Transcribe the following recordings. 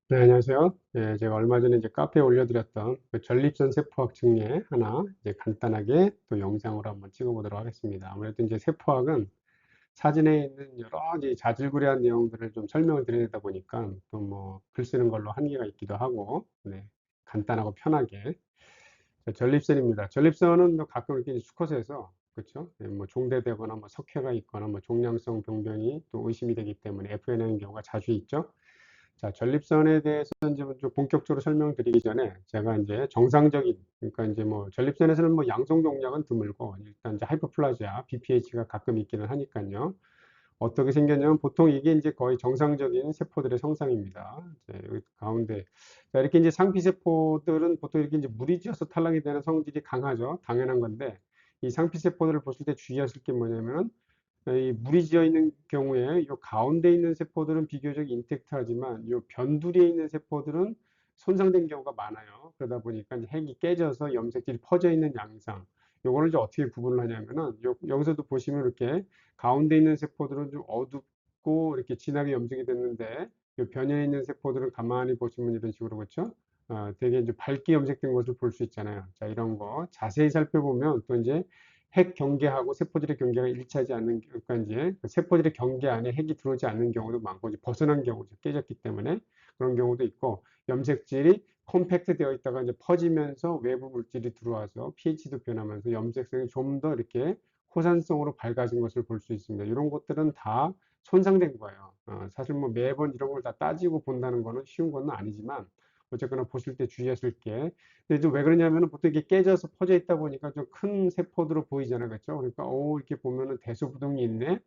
네, 안녕하세요. 예, 제가 얼마 전에 이제 카페에 올려드렸던 그 전립선 세포학 증례 하나 이제 간단하게 또 영상으로 한번 찍어보도록 하겠습니다. 아무래도 이제 세포학은 사진에 있는 여러 가지 자질구레한 내용들을 좀 설명을 드리다 보니까 또 뭐 글 쓰는 걸로 한계가 있기도 하고, 네, 간단하고 편하게. 자, 전립선입니다. 전립선은 뭐 가끔 이렇게 수컷에서 그렇죠? 예, 뭐 종대되거나 뭐 석회가 있거나 뭐 종양성 병변이 또 의심이 되기 때문에 FN하는 경우가 자주 있죠. 자, 전립선에 대해서 이제 좀 본격적으로 설명드리기 전에 제가 이제 정상적인, 그러니까 이제 뭐 전립선에서는 뭐 양성 종양은 드물고 일단 이제 하이퍼플라지아, BPH가 가끔 있기는 하니까요. 어떻게 생겼냐면 보통 이게 이제 거의 정상적인 세포들의 성상입니다. 이제 여기 가운데 자, 이렇게 이제 상피세포들은 보통 이렇게 이제 물이 져서 탈락이 되는 성질이 강하죠. 당연한 건데 이 상피세포들을 보실 때 주의하실 게 뭐냐면은 이 물이 지어 있는 경우에 이 가운데 있는 세포들은 비교적 인택트하지만 이 변두리에 있는 세포들은 손상된 경우가 많아요. 그러다 보니까 이제 핵이 깨져서 염색질이 퍼져 있는 양상. 요거를 이제 어떻게 구분을 하냐면은 여기서도 보시면 이렇게 가운데 있는 세포들은 좀 어둡고 이렇게 진하게 염색이 됐는데 이 변형에 있는 세포들은 가만히 보시면 이런 식으로 그렇죠? 되게 이제 밝게 염색된 것을 볼 수 있잖아요. 자, 이런 거 자세히 살펴보면 또 이제 핵 경계하고 세포질의 경계가 일치하지 않는, 그러니까 이제 그 세포질의 경계 안에 핵이 들어오지 않는 경우도 많고, 이제 벗어난 경우죠. 깨졌기 때문에 그런 경우도 있고, 염색질이 컴팩트 되어 있다가 이제 퍼지면서 외부 물질이 들어와서 pH도 변하면서 염색성이 좀 더 이렇게 호산성으로 밝아진 것을 볼 수 있습니다. 이런 것들은 다 손상된 거예요. 사실 뭐 매번 이런 걸 다 따지고 본다는 거는 쉬운 건 아니지만, 어쨌거나 보실 때 주의하실 게, 근데 좀 왜 그러냐면은 보통 이게 깨져서 퍼져 있다 보니까 좀 큰 세포들로 보이잖아요. 그렇죠? 그러니까 이렇게 보면은 대소부동이 있네.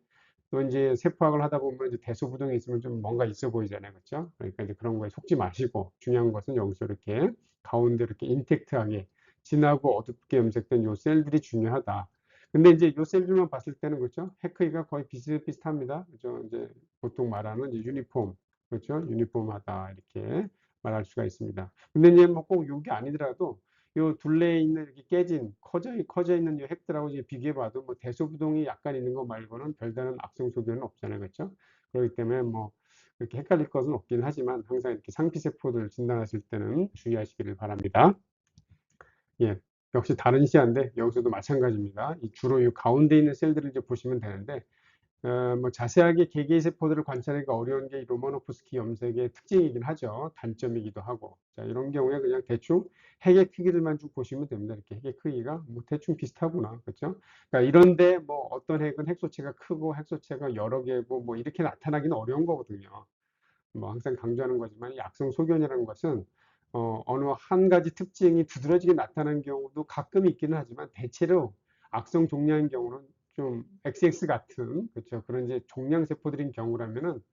또 이제 세포학을 하다 보면 이제 대소부동이 있으면 좀 뭔가 있어 보이잖아요. 그렇죠? 그러니까 이제 그런 거에 속지 마시고 중요한 것은 여기서 이렇게 가운데 이렇게 인텍트하게 진하고 어둡게 염색된 요 셀들이 중요하다. 근데 이제 요 셀들만 봤을 때는 그렇죠? 해크이가 거의 비슷비슷합니다. 그렇죠? 이제 보통 말하는 이제 유니폼, 그렇죠? 유니폼하다 이렇게 말할 수가 있습니다. 근데 이제 뭐 꼭 요게 아니더라도 요 둘레에 있는 이렇게 깨진 커져 있는 이 핵들하고 이제 비교해 봐도 뭐 대소부동이 약간 있는 거 말고는 별다른 악성 소견은 없잖아요. 그렇죠? 그렇기 때문에 뭐 그렇게 헷갈릴 것은 없긴 하지만 항상 이렇게 상피세포들 진단하실 때는 주의하시기를 바랍니다. 예. 역시 다른 시야인데 여기서도 마찬가지입니다. 주로 이 가운데 있는 셀들을 이제 보시면 되는데 뭐 자세하게 개개의 세포들을 관찰하기가 어려운 게 이 로마노프스키 염색의 특징이긴 하죠. 단점이기도 하고. 자, 이런 경우에 그냥 대충 핵의 크기들만 쭉 보시면 됩니다. 이렇게 핵의 크기가 뭐 대충 비슷하구나. 그렇죠? 그러니까 이런데 뭐 어떤 핵은 핵소체가 크고 핵소체가 여러 개고 뭐 이렇게 나타나기는 어려운 거거든요. 뭐 항상 강조하는 거지만 이 악성 소견이라는 것은 어느 한 가지 특징이 두드러지게 나타나는 경우도 가끔 있기는 하지만 대체로 악성 종양인 경우는 좀 XX 같은 그렇죠. 그런 이제 종양 세포들인 경우라면은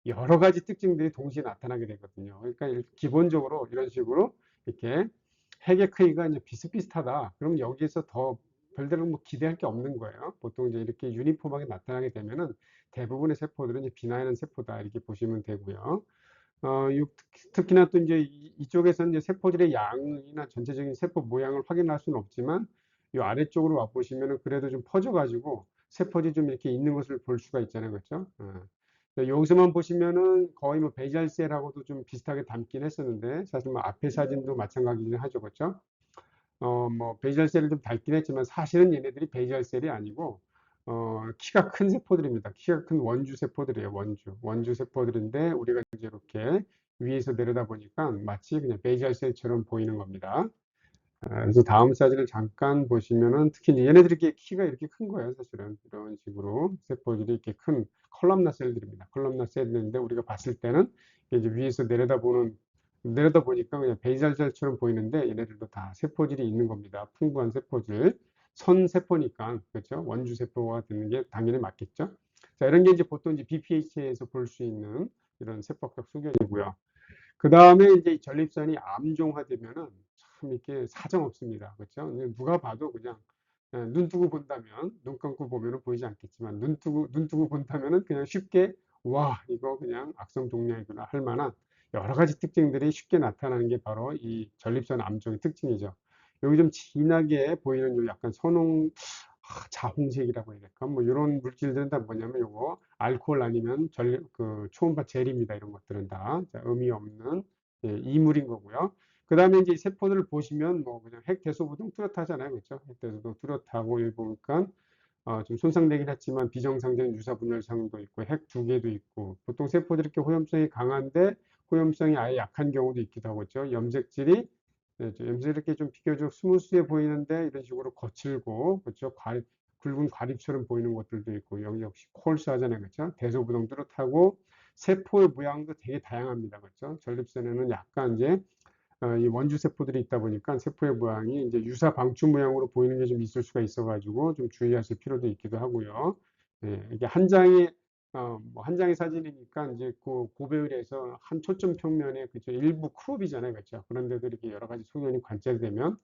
여러 가지 특징들이 동시에 나타나게 되거든요. 그러니까 기본적으로 이런 식으로 이렇게 핵의 크기가 이제 비슷비슷하다. 그럼 여기에서 더 별다른 뭐 기대할 게 없는 거예요. 보통 이제 이렇게 유니폼하게 나타나게 되면은 대부분의 세포들은 이제 비나이는 세포다 이렇게 보시면 되고요. 특히나 또 이제 이쪽에서는 이제 세포들의 양이나 전체적인 세포 모양을 확인할 수는 없지만 이 아래쪽으로 와 보시면은 그래도 좀 퍼져 가지고 세포들이 좀 이렇게 있는 것을 볼 수가 있잖아요. 그렇죠? 여기서만 보시면은 거의 뭐 베이잘셀하고도 좀 비슷하게 닮긴 했었는데 사실 뭐 앞에 사진도 마찬가지긴 하죠. 그렇죠? 뭐 베이잘셀을 좀 닮긴 했지만 사실은 얘네들이 베이잘셀이 아니고 키가 큰 세포들입니다. 키가 큰 원주 세포들이에요. 원주 세포들인데 우리가 이제 이렇게 위에서 내려다 보니까 마치 그냥 베이잘셀처럼 보이는 겁니다. 그래서 다음 사진을 잠깐 보시면은 특히 이제 얘네들이 이렇게 키가 이렇게 큰 거예요. 사실은 이런 식으로 세포들이 이렇게 큰 컬럼나 셀들입니다. 컬럼나 셀들인데 우리가 봤을 때는 이제 위에서 내려다 보니까 그냥 베이살셀처럼 보이는데 얘네들도 다 세포질이 있는 겁니다. 풍부한 세포질. 선세포니까 그렇죠. 원주 세포가 되는 게 당연히 맞겠죠. 자, 이런 게 이제 보통 이제 BPH에서 볼 수 있는 이런 세포학 소견이고요. 그 다음에 이제 전립선이 암종화되면은 참 이렇게 사정 없습니다. 그렇죠? 누가 봐도 그냥 눈 뜨고 본다면 눈 감고 보면은 보이지 않겠지만 눈 뜨고 본다면은 그냥 쉽게 와 이거 그냥 악성 종양이구나 할 만한 여러 가지 특징들이 쉽게 나타나는 게 바로 이 전립선 암종의 특징이죠. 여기 좀 진하게 보이는 요 약간 선홍 자홍색이라고 해야 될까? 뭐 이런 물질들은 다 뭐냐면 요거 알코올 아니면 초음파 젤입니다. 이런 것들은 다 자, 의미 없는 이물인 거고요. 그 다음에 이제 세포들을 보시면 뭐 그냥 핵대소부동 뚜렷하잖아요. 그렇죠? 핵대소부동 뚜렷하고 여기 보니까 좀 손상되긴 했지만 비정상적인 유사분열상도 있고 핵 두 개도 있고 보통 세포들이 이렇게 호염성이 강한데 호염성이 아예 약한 경우도 있기도 하고 있죠. 염색질이 염색이 이렇게 좀 비교적 스무스해 보이는데 이런 식으로 거칠고 그렇죠. 굵은 과립처럼 보이는 것들도 있고 여기 역시 콜스하잖아요. 그렇죠. 대소부동 뚜렷하고 세포의 모양도 되게 다양합니다. 그렇죠. 전립선에는 약간 이제 이 원주 세포들이 있다 보니까 세포의 모양이 이제 유사 방추 모양으로 보이는 게 좀 있을 수가 있어가지고 좀 주의하실 필요도 있기도 하고요. 예, 이게 한 장의 뭐 한 장의 사진이니까 이제 그 고배율에서 한 초점 평면에 그죠 일부 크롭이잖아요, 그렇죠? 그런데도 이렇게 여러 가지 소견이 관찰되면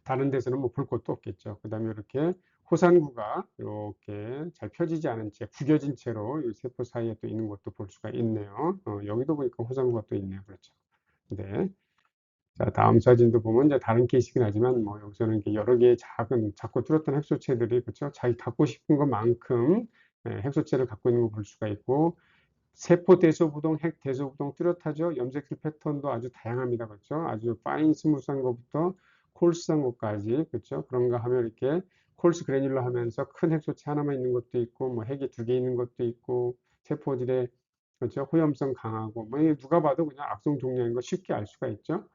다른 데서는 뭐 볼 것도 없겠죠. 그다음에 이렇게 호산구가 이렇게 잘 펴지지 않은 채 구겨진 채로 이 세포 사이에 또 있는 것도 볼 수가 있네요. 여기도 보니까 호산구가 또 있네요, 그렇죠? 네. 자, 다음 사진도 보면 이제 다른 케이스긴 하지만 뭐 여기서는 이렇게 여러 개의 작고 뚜렷한 핵소체들이 그렇죠. 자기 갖고 싶은 것만큼 핵소체를 갖고 있는 거 볼 수가 있고 세포 대소부동, 핵 대소부동 뚜렷하죠. 염색질 패턴도 아주 다양합니다. 그렇죠. 아주 파인 스무스한 것부터 콜스한 것까지 그렇죠. 그런가 하면 이렇게 콜스 그래뉼러 하면서 큰 핵소체 하나만 있는 것도 있고 뭐 핵이 두 개 있는 것도 있고 세포들의 그렇죠. 호염성 강하고 뭐 누가 봐도 그냥 악성 종양인 거 쉽게 알 수가 있죠.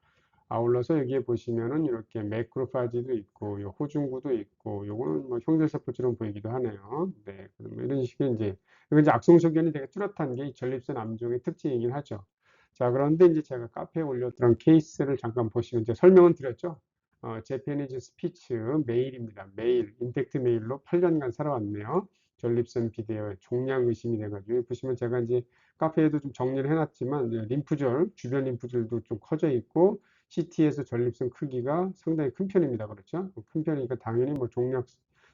아울러서 여기에 보시면은 이렇게 매크로파지도 있고, 요 호중구도 있고, 요거는 뭐 형제세포처럼 보이기도 하네요. 네, 그럼 이런 식의 이제, 이건 이제 악성소견이 되게 뚜렷한 게 이 전립선 암종의 특징이긴 하죠. 자, 그런데 이제 제가 카페에 올렸던 케이스를 잠깐 보시면 이제 설명은 드렸죠. 제페니즈 스피츠 메일입니다. 메일, 인텍트 메일로 8년간 살아왔네요. 전립선 비대어 종양 의심이 돼가지고 보시면 제가 이제 카페에도 좀 정리를 해놨지만 림프절 주변 림프절도 좀 커져 있고 CT에서 전립선 크기가 상당히 큰 편입니다. 그렇죠? 큰 편이니까 당연히 뭐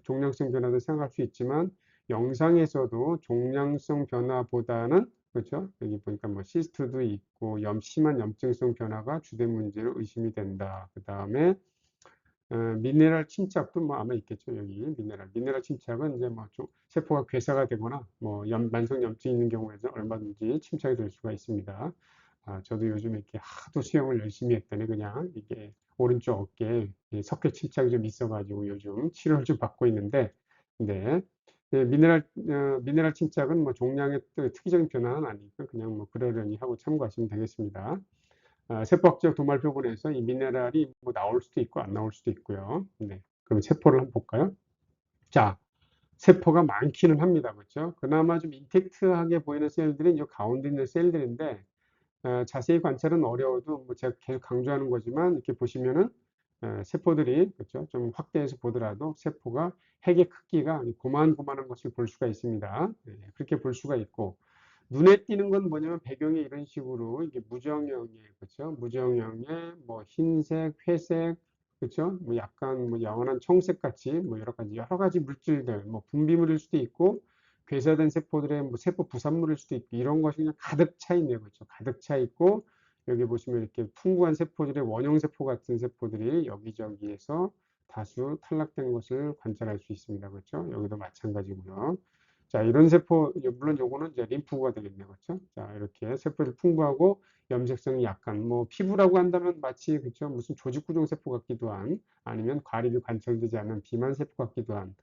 종양성 변화도 생각할 수 있지만 영상에서도 종양성 변화보다는 그렇죠? 여기 보니까 뭐 시스트도 있고 심한 염증성 변화가 주된 문제로 의심이 된다. 그 다음에 미네랄 침착도 뭐 아마 있겠죠. 여기 미네랄 침착은 이제 뭐 좀 세포가 괴사가 되거나 뭐 만성 염증이 있는 경우에는 얼마든지 침착이 될 수가 있습니다. 저도 요즘 이렇게 하도 수영을 열심히 했더니 그냥 이게 오른쪽 어깨에 석회 침착이 좀 있어가지고 요즘 치료를 좀 받고 있는데, 네. 미네랄 침착은 뭐 종양의 특이적인 변화는 아니니까 그냥 뭐 그러려니 하고 참고하시면 되겠습니다. 세포학적 도말 표본에서 이 미네랄이 뭐 나올 수도 있고 안 나올 수도 있고요. 네. 그럼 세포를 한번 볼까요? 자, 세포가 많기는 합니다. 그렇죠? 그나마 좀 인텍트하게 보이는 셀들이 이 가운데 있는 셀들인데 자세히 관찰은 어려워도 뭐 제가 계속 강조하는 거지만 이렇게 보시면은 세포들이 그렇죠? 좀 확대해서 보더라도 세포가 핵의 크기가 고만고만한 것을 볼 수가 있습니다. 그렇게 볼 수가 있고 눈에 띄는 건 뭐냐면 배경이 이런 식으로 이게 무정형이에요. 그렇죠? 무정형의 뭐 흰색, 회색, 그렇죠? 뭐 약간 뭐 영원한 청색 같이 뭐 여러 가지 물질들, 뭐 분비물일 수도 있고 괴사된 세포들의 뭐 세포 부산물일 수도 있고 이런 것이 그냥 가득 차 있네요. 그렇죠? 가득 차 있고 여기 보시면 이렇게 풍부한 세포들의 원형 세포 같은 세포들이 여기저기에서 다수 탈락된 것을 관찰할 수 있습니다. 그렇죠? 여기도 마찬가지고요. 자, 이런 세포, 물론 요거는 이제 림프구가 되겠네요. 그렇죠? 자, 이렇게 세포를 풍부하고 염색성이 약간, 뭐, 피부라고 한다면 마치, 그렇죠? 무슨 조직구종 세포 같기도 한, 아니면 과립이 관찰되지 않은 비만 세포 같기도 한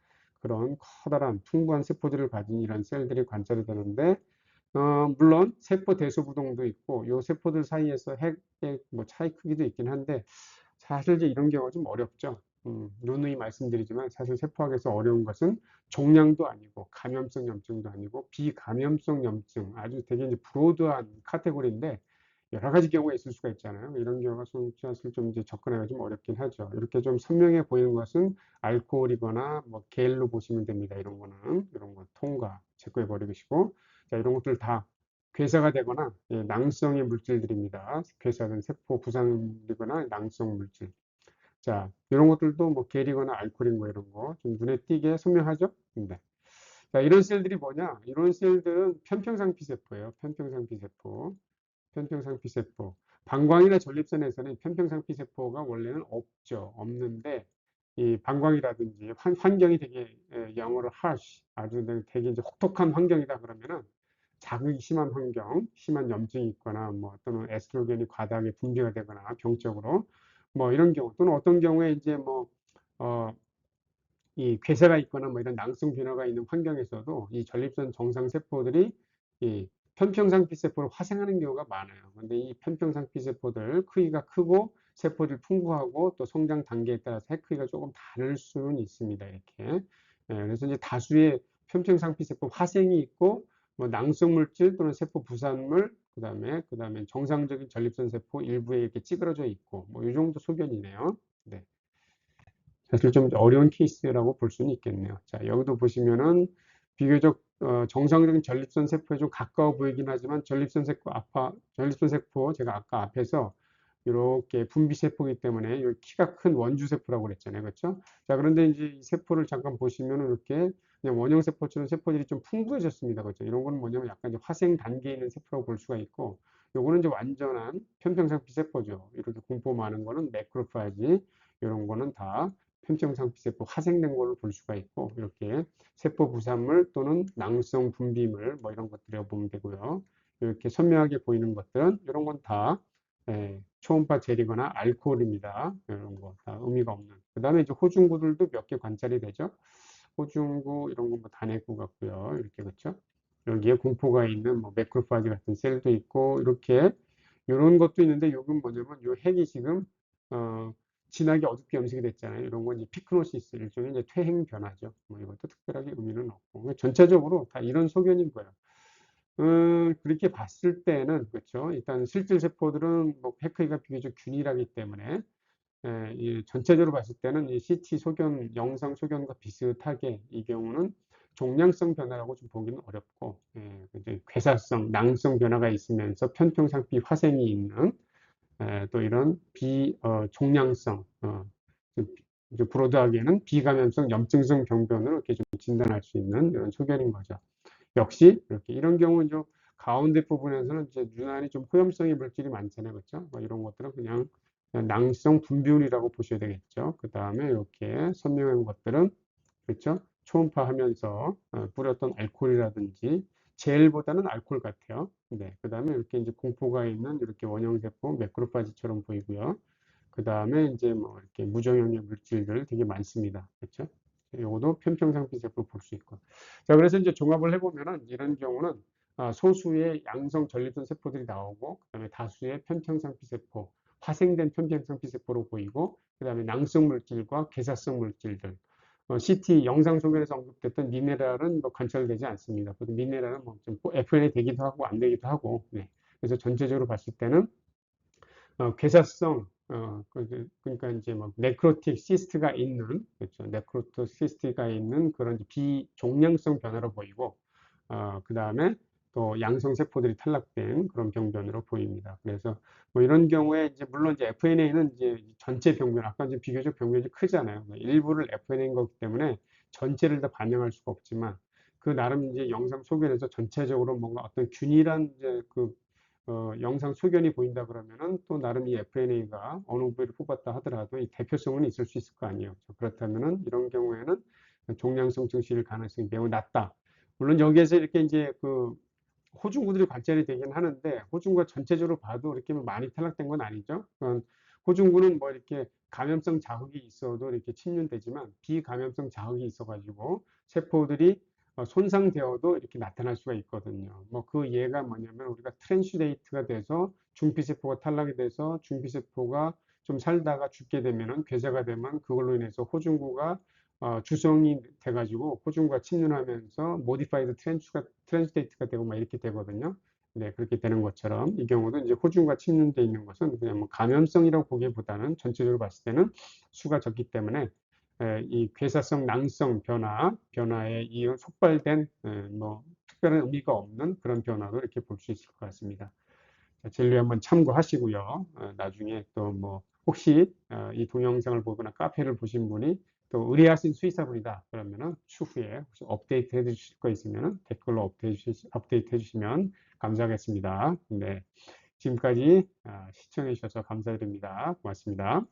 그런 커다란 풍부한 세포들을 가진 이런 셀들이 관찰이 되는데, 물론 세포 대소부동도 있고, 요 세포들 사이에서 핵의 뭐 차이 크기도 있긴 한데, 사실 이제 이런 경우가 좀 어렵죠. 누누이 말씀드리지만 사실 세포학에서 어려운 것은 종양도 아니고 감염성 염증도 아니고 비감염성 염증 아주 되게 이제 브로드한 카테고리인데 여러 가지 경우가 있을 수가 있잖아요. 이런 경우가 사실 좀 이제 접근하기가 좀 어렵긴 하죠. 이렇게 좀 선명해 보이는 것은 알코올이거나 뭐 겔로 보시면 됩니다. 이런 거 통과 제거해 버리시고 자, 이런 것들 다 괴사가 되거나 낭성의 물질들입니다. 괴사된 세포 부산물이거나 낭성 물질. 자, 이런 것들도 뭐 겔이거나 알코올인 거 이런 거 좀 눈에 띄게 선명하죠? 네. 자, 이런 셀들이 뭐냐? 이런 셀들은 편평상피세포예요. 편평상피세포. 편평상피세포. 방광이나 전립선에서는 편평상피세포가 원래는 없죠. 없는데 이 방광이라든지 환경이 되게 영어로 harsh, 아주 되게 이제 혹독한 환경이다 그러면은 자극이 심한 환경, 심한 염증이 있거나 뭐 또는 에스트로겐이 과다하게 분비가 되거나 병적으로 뭐 이런 경우 또는 어떤 경우에 이제 뭐 이 괴사가 있거나 뭐 이런 낭성 변화가 있는 환경에서도 이 전립선 정상 세포들이 이 편평상 피세포를 화생하는 경우가 많아요. 근데 이 편평상 피세포들 크기가 크고 세포들 풍부하고 또 성장 단계에 따라서 해 크기가 조금 다를 수는 있습니다. 이렇게. 그래서 이제 다수의 편평상 피세포 화생이 있고 뭐 낭성 물질 또는 세포 부산물 그다음에 정상적인 전립선 세포 일부에 이렇게 찌그러져 있고 뭐 이 정도 소견이네요. 네. 사실 좀 어려운 케이스라고 볼 수는 있겠네요. 자, 여기도 보시면은 비교적 정상적인 전립선 세포에 좀 가까워 보이긴 하지만 전립선 세포 제가 아까 앞에서 이렇게 분비세포이기 때문에 이 키가 큰 원주세포라고 그랬잖아요. 그렇죠? 자, 그런데 이제 이 세포를 잠깐 보시면은 이렇게 그냥 원형세포처럼 세포들이 좀 풍부해졌습니다. 그렇죠? 이런 거는 뭐냐면 약간 이제 화생 단계에 있는 세포라고 볼 수가 있고, 요거는 이제 완전한 편평상 피세포죠. 이렇게 공포 많은 거는 매크로파지, 이런 거는 다 편평상 피세포 화생된 걸로 볼 수가 있고, 이렇게 세포 부산물 또는 낭성 분비물 뭐 이런 것들이라고 보면 되고요. 이렇게 선명하게 보이는 것들은 이런 건다 초음파 젤이거나 알코올입니다. 이런 거 다 의미가 없는. 그 다음에 이제 호중구들도 몇 개 관찰이 되죠. 호중구 이런 거 뭐 단핵구 같고요. 이렇게 그렇죠. 여기에 공포가 있는 뭐 매크로파지 같은 셀도 있고 이렇게 이런 것도 있는데 이건 뭐냐면 이 핵이 지금 어, 진하게 어둡게 염색이 됐잖아요. 이런 건 이제 피크노시스 일종의 이제 퇴행 변화죠. 뭐 이것도 특별하게 의미는 없고 전체적으로 다 이런 소견인 거예요. 그렇게 봤을 때는 그렇죠. 일단 실질 세포들은 뭐 페크가 비교적 균일하기 때문에 이 전체적으로 봤을 때는 이 CT 소견, 영상 소견과 비슷하게 이 경우는 종양성 변화라고 좀 보기는 어렵고, 이제 괴사성, 낭성 변화가 있으면서 편평상피 화생이 있는 또 이런 종양성, 좀 브로드하게는 비감염성 염증성 병변으로 이렇게 좀 진단할 수 있는 이런 소견인 거죠. 역시 이렇게 이런 경우는 좀 가운데 부분에서는 이제 유난히 좀 호염성의 물질이 많잖아요. 그렇죠? 뭐 이런 것들은 그냥 낭성 분비물이라고 보셔야 되겠죠. 그 다음에 이렇게 선명한 것들은 그렇죠? 초음파하면서 뿌렸던 알코올이라든지 젤보다는 알코올 같아요. 네. 그 다음에 이렇게 이제 공포가 있는 이렇게 원형세포 매크로파지처럼 보이고요. 그 다음에 이제 뭐 이렇게 무정형의 물질들 되게 많습니다. 그렇죠? 요것도 편평상피세포로 볼 수 있고. 자, 그래서 이제 종합을 해보면은 이런 경우는 소수의 양성 전립선 세포들이 나오고, 그 다음에 다수의 편평상피세포, 화생된 편평상피세포로 보이고, 그 다음에 낭성 물질과 괴사성 물질들. CT 영상 소견에서 언급됐던 미네랄은 뭐 관찰되지 않습니다. 보통 미네랄은 뭐좀 FNA 되기도 하고 안 되기도 하고, 네. 그래서 전체적으로 봤을 때는 괴사성, 그러니까 이제 뭐 네크로틱 시스트가 있는, 그렇죠. 네크로틱 시스트가 있는 그런 비종양성 변화로 보이고, 그 다음에 또 양성 세포들이 탈락된 그런 병변으로 보입니다. 그래서 뭐 이런 경우에 이제 물론 이제 FNA는 이제 전체 병변, 아까 이제 비교적 병변이 크잖아요. 일부를 FNA인 거기 때문에 전체를 다 반영할 수가 없지만 그 나름 이제 영상 소견에서 전체적으로 뭔가 어떤 균일한 이제 영상 소견이 보인다 그러면은 또 나름 이 FNA가 어느 부위를 뽑았다 하더라도 이 대표성은 있을 수 있을 거 아니에요. 그렇다면은 이런 경우에는 종양성 증식일 가능성이 매우 낮다. 물론 여기에서 이렇게 이제 호중구들이 관찰이 되긴 하는데 호중구가 전체적으로 봐도 이렇게 많이 탈락된 건 아니죠. 호중구는 뭐 이렇게 감염성 자극이 있어도 이렇게 침륜되지만 비감염성 자극이 있어가지고 세포들이 손상되어도 이렇게 나타날 수가 있거든요. 뭐 그 예가 뭐냐면 우리가 트랜스레이트가 돼서 중피세포가 탈락이 돼서 중피세포가 좀 살다가 죽게 되면은 괴사가 되면 그걸로 인해서 호중구가 주성이 돼가지고 호중구가 침륜하면서 모디파이드 트랜스레이트가 되고 막 이렇게 되거든요. 네, 그렇게 되는 것처럼 이 경우도 이제 호중구가 침륜되어 있는 것은 그냥 뭐 감염성이라고 보기보다는 전체적으로 봤을 때는 수가 적기 때문에 이 괴사성 낭성 변화에 이어 촉발된 뭐 특별한 의미가 없는 그런 변화로 이렇게 볼 수 있을 것 같습니다. 진료에 한번 참고하시고요. 나중에 또 뭐 혹시 이 동영상을 보거나 카페를 보신 분이 또 의뢰하신 수의사분이다 그러면은 추후에 혹시 업데이트 해 주실 거 있으면 댓글로 업데이트 해 주시면 감사하겠습니다. 네, 지금까지 시청해 주셔서 감사드립니다. 고맙습니다.